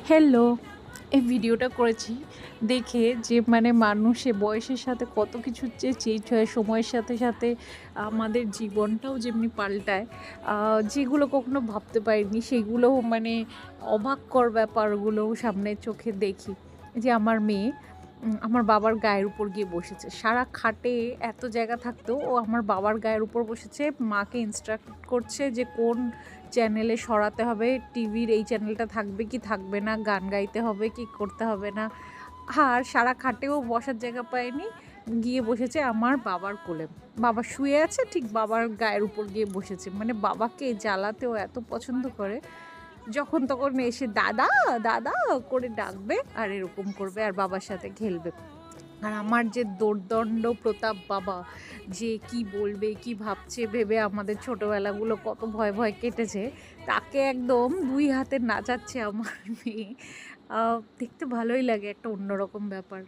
Hello! এই ভিডিওটা করেছি দেখে যে মানে মানুষে বয়সের সাথে কত কিছু যে চেঞ্জ হয়, সময়ের সাথে, সাথে আমাদের জীবনটাও যেমনি পাল্টায়, যেগুলো কখনো ভাবতে পারিনি সেগুলোও মানে অবাককর ব্যাপারগুলোও সামনের চোখে দেখি। যে আমার মেয়ে আমার বাবার গায়ের উপর গিয়ে বসেছে। সারা খাটে এত জায়গা থাকতেও ও আমার বাবার গায়ের উপর বসেছে। মাকে ইনস্ট্রাক্ট করছে যে কোন চ্যানেলে সরাতে হবে, টিভির এই চ্যানেলটা থাকবে কি থাকবে না, গান গাইতে হবে কি করতে হবে না। আর সারা খাটেও বসার জায়গা পায়নি, গিয়ে বসেছে আমার বাবার কোলে। বাবা শুয়ে আছে, ঠিক বাবার গায়ের উপর গিয়ে বসেছে। মানে বাবাকে জ্বালাতে ও এত পছন্দ করে, যখন তখন এসে দাদা, দাদা করে ডাকবে আর এরকম করবে আর বাবার সাথে খেলবে। আর আমার যে দোর্দণ্ড প্রতাপ বাবা, যে কি বলবে, কি ভাবছে ভেবে আমাদের ছোটবেলাগুলো কত ভয়, ভয় কেটেছে, তাকে একদম ২ হাতে নাচাচ্ছে আমার মেয়ে। দেখতে ভালোই লাগে, একটা অন্যরকম ব্যাপার।